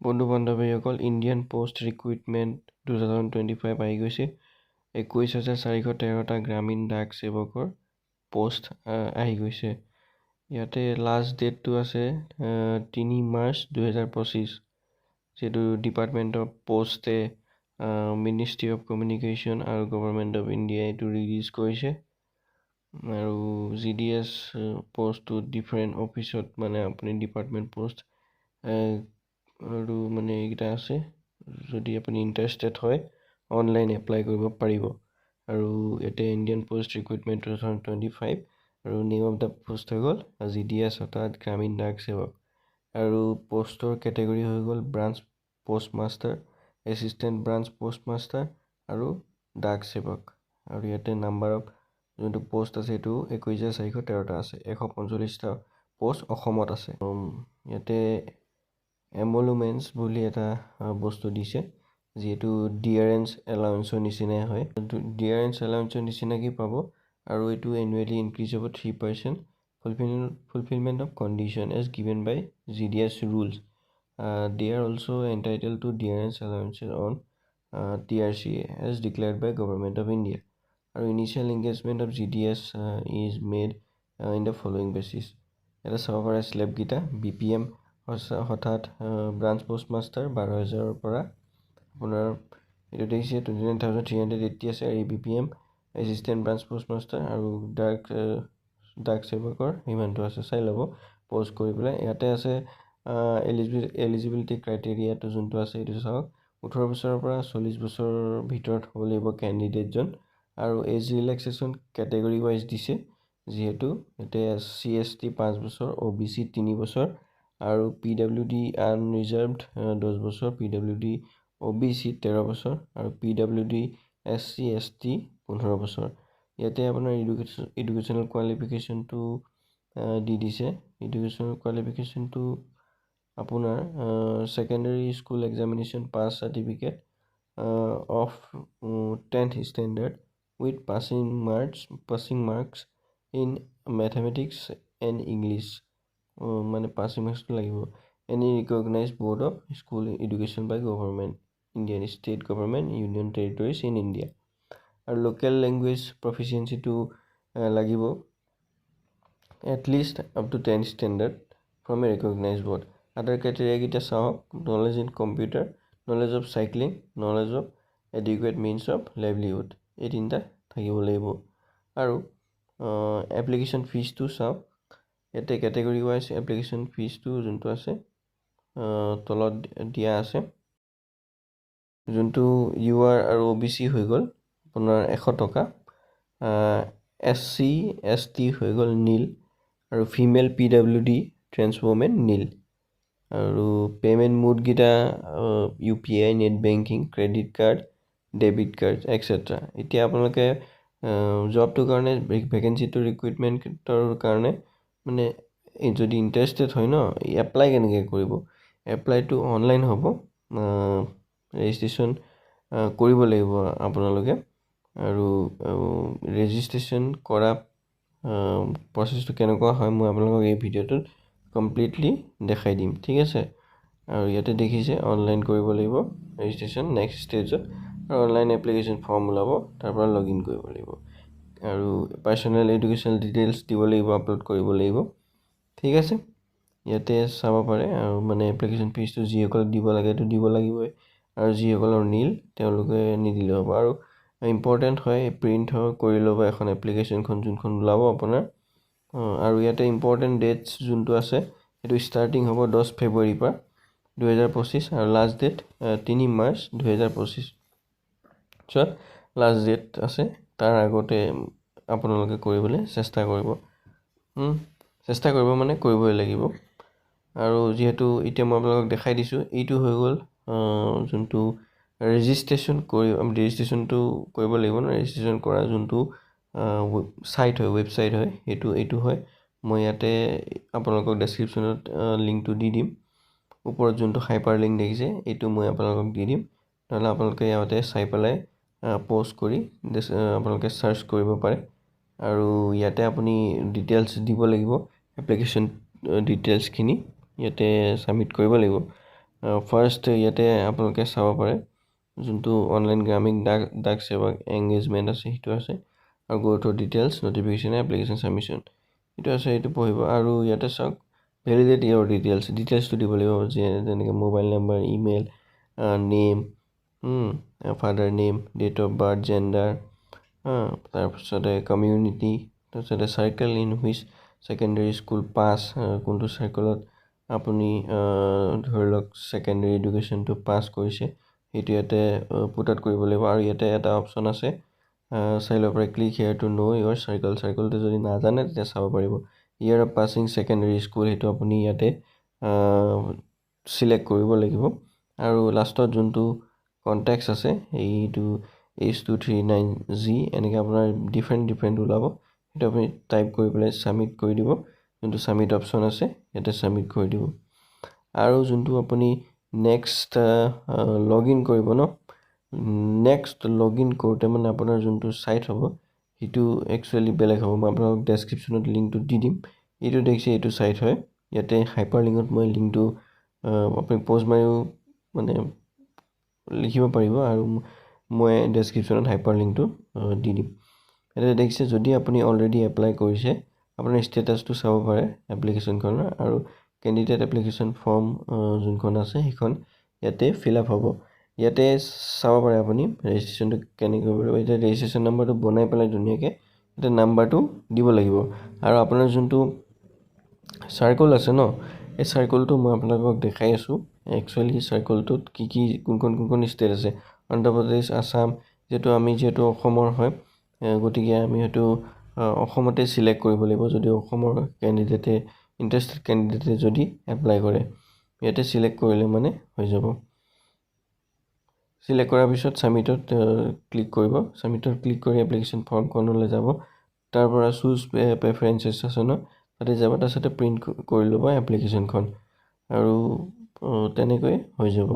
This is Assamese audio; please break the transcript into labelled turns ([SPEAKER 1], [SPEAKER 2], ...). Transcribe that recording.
[SPEAKER 1] বন্ধু বান্ধৱীসকল ইণ্ডিয়ান পোষ্ট ৰিক্ৰুইটমেণ্ট 2025 আহি গৈছে। 21,413টা গ্ৰামীণ ডাক সেৱকৰ পোষ্ট আহি গৈছে। ইয়াতে লাষ্ট ডেটটো আছে 3 মাৰ্চ 2025, যিটো department of posts ministry of communication আৰু গভৰ্ণমেণ্ট অফ ইণ্ডিয়া এইটো ৰিলিজ কৰিছে। আৰু GDS পোষ্টটো ডিফাৰেণ্ট অফিচত মানে আপুনি ডিপাৰ্টমেণ্ট পোষ্ট আৰু মানে এইকেইটা আছে। যদি আপুনি ইণ্টাৰেষ্টেড হয় অনলাইন এপ্লাই কৰিব পাৰিব। আৰু ইয়াতে ইণ্ডিয়ান পোষ্ট ৰিক্ৰুইটমেণ্ট 2025 আৰু নেম অফ দ্য পোষ্ট হৈ গ'ল GDS অৰ্থাৎ গ্ৰামীণ ডাক সেৱক। আৰু পোষ্টৰ কেটেগৰী হৈ গ'ল branch post master, assistant branch post master আৰু ডাক সেৱক। আৰু ইয়াতে নাম্বাৰ অফ যোনটো পোষ্ট আছে সেইটো 21,413টা আছে। 145টা পোষ্ট অসমত আছে। ইয়াতে এমলুমেন্টছ বুলি এটা বস্তু দিছে, যিহেতু ডিয়াৰেঞ্চ এলাউন্সৰ নিচিনাই হয়। ডিয়াৰেঞ্চ এলাউন্সৰ নিচিনাকৈ পাব আৰু এইটো এনুৱেলি ইনক্ৰিজ হ'ব 3%। fulfillment of condition as given by GDS rules. They are also entitled to dearness allowances on TRCA as declared by Government of India. Our initial engagement of GDS is made in the following basis. এটা চাব পাৰে স্লেব গীতা BPM হঠাৎ ব্ৰাঞ্চ পোষ্ট মাষ্টাৰ 12,000ৰ পৰা আপোনাৰ এইটো দেখিছে 29,380 আছে। আৰু BPM assistant branch post master আৰু ডাক সেৱকৰ সিমানটো আছে। চাই ল'ব প'ষ্ট কৰি পেলাই। ইয়াতে আছে এলিজিবিলিটি ক্ৰাইটেৰিয়াটো যোনটো আছে এইটো চাওক। 18 বছৰৰ পৰা 40 বছৰৰ ভিতৰত হ'ব লাগিব কেণ্ডিডেটজন। আৰু এজ ৰিলেক্সেশ্যন কেটেগৰী ৱাইজ দিছে, যিহেতু ইয়াতে CST 5 বছৰ, OBC 3 বছৰ আৰু PWD আনৰিজাৰ্ভড 10 বছৰ, PWD OBC 13 বছৰ আৰু PWD SC ST 15 বছৰ। ইয়াতে আপোনাৰ এডুকেশ্যনেল কোৱালিফিকেশ্যনটো দি দিছে। এডুকেশ্যনেল কোৱালিফিকেশ্যনটো আপোনাৰ secondary school examination pass certificate of 10th standard with passing marks in mathematics and English, মানে পাছিং মাৰ্কছটো লাগিব। Any recognise board of school education by government, Indian state government, union territories in India. আৰু লোকেল লেংগুৱেজ প্ৰফিচিয়েঞ্চিটো লাগিব at least up to 10th standard from a recognise board. Other ক্ৰাইটেৰিয়াকেইটা চাওক। Knowledge in computer, knowledge of cycling, knowledge of adequate means of livelihood, এই তিনিটা থাকিব লাগিব। আৰু এপ্লিকেশ্যন ফিজটো চাওক। ইয়াতে কেটেগৰী ৱাইজ এপ্লিকেশ্যন ফিজটো যোনটো আছে তলত দিয়া আছে। যোনটো UR আৰু OBC হৈ গ'ল আপোনাৰ 100 টকা, SC ST হৈ গ'ল নীল, আৰু female PWD trans women nil. আৰু পে'মেণ্ট মোডকেইটা UPI, net banking, credit card, debit card extra. এতিয়া আপোনালোকে জবটোৰ কাৰণে ভেকেঞ্চিটো ৰিক্ৰুইটমেণ্টৰ কাৰণে মানে যদি ইণ্টাৰেষ্টেড হয় ন, এপ্লাই কেনেকৈ কৰিব? এপ্লাইটো অনলাইন হ'ব। ৰেজিষ্ট্ৰেশ্যন কৰিব লাগিব আপোনালোকে। আৰু ৰেজিষ্ট্ৰেশ্যন কৰা প্ৰচেছটো কেনেকুৱা হয় মই আপোনালোকক এই ভিডিঅ'টোত কমপ্লিটলি দেখাই দিম, ঠিক আছে। আৰু ইয়াতে দেখিছে অনলাইন কৰিব লাগিব ৰেজিষ্ট্ৰেশ্যন নেক্সট ষ্টেজত, আৰু অনলাইন এপ্লিকেশ্যন ফৰ্ম ওলাব, তাৰ পৰা লগ ইন কৰিব লাগিব। আৰু পাৰ্চনেল এডুকেশ্যনেল ডিটেইলছ দিব লাগিব, আপলোড কৰিব লাগিব, ঠিক আছে। ইয়াতে চাব পাৰে। আৰু মানে এপ্লিকেশ্যন ফিজটো যিসকলে দিব লাগে এইটো দিব লাগিবই, আৰু যিসকলৰ নীল তেওঁলোকে নিদিলেও হ'ব। আৰু ইম্পৰ্টেণ্ট হয় প্ৰিণ্ট কৰি ল'ব এখন এপ্লিকেশ্যনখন যোনখন ওলাব আপোনাৰ। আৰু ইয়াতে ইম্পৰ্টেণ্ট ডেটছ যোনটো আছে সেইটো ষ্টাৰ্টিং হ'ব 10 ফেব্ৰুৱাৰীৰ পৰা 2025 আৰু লাষ্ট ডেট 3 মাৰ্চ 2025। পিছত লাষ্ট ডেট আছে, তাৰ আগতে আপোনালোকে কৰিবলৈ চেষ্টা কৰিব মানে কৰিবই লাগিব। আৰু যিহেতু এতিয়া মই আপোনালোকক দেখাই দিছোঁ, এইটো হৈ গ'ল যোনটো ৰেজিষ্ট্ৰেশ্যনটো কৰিব লাগিব ন। ৰেজিষ্ট্ৰেশ্যন কৰা যোনটো ছাইট হয়, ৱেবছাইট হয়, এইটো হয়। মই ইয়াতে আপোনালোকক ডেছক্ৰিপশ্যনত লিংকটো দি দিম। ওপৰত যোনটো হাইপাৰ লিংক দেখিছে এইটো মই আপোনালোকক দি দিম, নহ'লে আপোনালোকে ইয়াতে চাই পেলাই প'ষ্ট কৰি আপোনালোকে চাৰ্চ কৰিব পাৰে। আৰু ইয়াতে আপুনি ডিটেইলছ দিব লাগিব, এপ্লিকেশ্যন ডিটেইলছখিনি ইয়াতে ছাবমিট কৰিব লাগিব। ফাৰ্ষ্ট ইয়াতে আপোনালোকে চাব পাৰে যোনটো অনলাইন গ্ৰামীণ ডাক সেৱা এংগেজমেণ্ট আছে সেইটো আছে আৰু go to details notification application submission এইটো আছে, এইটো পঢ়িব। আৰু ইয়াতে চাওক ভেলিডেট ইয়ৰ ডিটেইলছটো দিব লাগিব, যেনেকৈ mobile number, email, name, father name, date of birth, gender, তাৰপিছতে কমিউনিটি, তাৰপিছতে circle in which secondary school pass, কোনটো চাৰ্কলত আপুনি ধৰি লওক ছেকেণ্ডেৰী এডুকেশ্যনটো পাছ কৰিছে সেইটো ইয়াতে পুট আউট কৰিব লাগিব। আৰু ইয়াতে এটা অপশ্যন আছে চাই ল'ব পাৰে, ক্লিক হেয়াৰ টু ন' ইয়ৰ চাৰ্কলটো যদি নাজানে তেতিয়া চাব পাৰিব। Year of passing secondary school সেইটো আপুনি ইয়াতে চিলেক্ট কৰিব লাগিব। আৰু লাষ্টত যোনটো কণ্টেক্স আছে এইটো H239G এনেকৈ আপোনাৰ ডিফাৰেণ্ট ওলাব, সেইটো আপুনি টাইপ কৰি পেলাই ছাবমিট কৰি দিব। যোনটো ছাবমিট অপশ্যন আছে ইয়াতে ছাবমিট কৰি দিব। আৰু যোনটো আপুনি নেক্সট লগ ইন কৰিব ন, নেক্সট লগ ইন কৰোঁতে মানে আপোনাৰ যোনটো ছাইট হ'ব সেইটো একচুৱেলি বেলেগ হ'ব। মই আপোনালোক ডেছক্ৰিপশ্যনত লিংকটো দি দিম। এইটো দেখিছে এইটো ছাইট হয়, ইয়াতে হাইপাৰ লিংকত মই লিংকটো আপুনি প'জ মাৰিও মানে লিখিব পাৰিব আৰু মই ডেছক্ৰিপশ্যনত হাইপাৰ লিংকটো দি দিম। এতিয়া দেখিছে যদি আপুনি অলৰেডি এপ্লাই কৰিছে আপোনাৰ ষ্টেটাছটো চাব পাৰে এপ্লিকেশ্যনখনৰ, আৰু কেণ্ডিডেট এপ্লিকেশ্যন ফৰ্ম যোনখন আছে সেইখন ইয়াতে ফিল আপ হ'ব। ইয়াতে চাব পাৰে আপুনি ৰেজিষ্ট্ৰেশ্যনটো কেনেকৈ কৰিব লাগিব। এতিয়া ৰেজিষ্ট্ৰেশ্যন নাম্বাৰটো বনাই পেলাই ধুনীয়াকৈ ইয়াতে নাম্বাৰটো দিব লাগিব। আৰু আপোনাৰ যোনটো চাৰ্কল আছে ন, এই চাৰ্কলটো মই আপোনালোকক দেখাই আছোঁ। একচুৱেলি চাৰ্কলটোত কোনখন ষ্টেট আছে, অন্ধ্ৰপ্ৰদেশ, আছাম, যিহেতু অসমৰ হয় গতিকে আমি হয়তো অসমতে চিলেক্ট কৰিব লাগিব। যদি অসমৰ ইণ্টাৰেষ্টেড কেণ্ডিডেটে যদি এপ্লাই কৰে ইয়াতে চিলেক্ট কৰিলে মানে হৈ যাব। চিলেক্ট কৰাৰ পিছত ছাবমিটত ক্লিক কৰিব। ছাবমিটত ক্লিক কৰি এপ্লিকেশ্যন ফৰ্মখনলৈ যাব, তাৰ পৰা চুজ প্ৰেফাৰেঞ্চেছ আছে ন তাতে যাব, তাৰপিছতে প্ৰিণ্ট কৰি ল'ব এপ্লিকেশ্যনখন আৰু তেনেকৈ হৈ যাব।